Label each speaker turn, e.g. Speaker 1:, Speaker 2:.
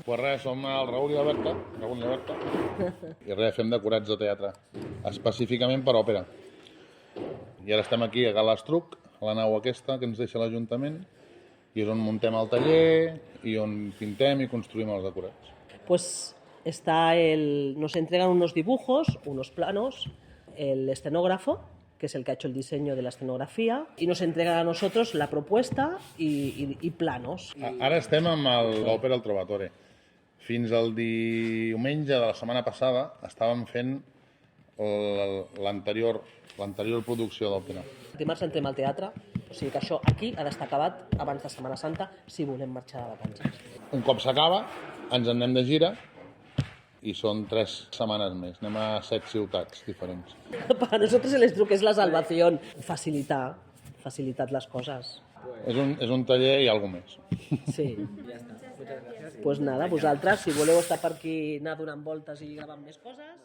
Speaker 1: Pues res, som el Raül i la Berta, i res, fem decorats de teatre, específicament per òpera. I ara estem aquí a Galastruc, a la nau aquesta que ens deixa l'Ajuntament, i és on muntem el taller i on pintem i construïm els decorats.
Speaker 2: Pues nos entregan unos dibujos, unos planos, el escenógrafo, que es el que ha hecho el diseño de la escenografía, y nos entregan a nosotros la propuesta y planos.
Speaker 1: Ara estem amb l'òpera El Trovatore. Fins al diumenge de la setmana passada estàvem fent l'anterior producció d'òpera.
Speaker 2: Dimarts entrem al teatre, o sigui que això aquí ha d'estar acabat abans de Setmana Santa si volem marxar de vacances.
Speaker 1: Un cop s'acaba, ens en anem de gira i són 3 setmanes més. Anem a 7 ciutats diferents.
Speaker 2: Para nosotros el truc és la salvación, facilitar les coses.
Speaker 1: És un taller i alguna més.
Speaker 2: Sí. Pues nada, vosaltres, si voleu estar per aquí, anar donant voltes i gravant més coses...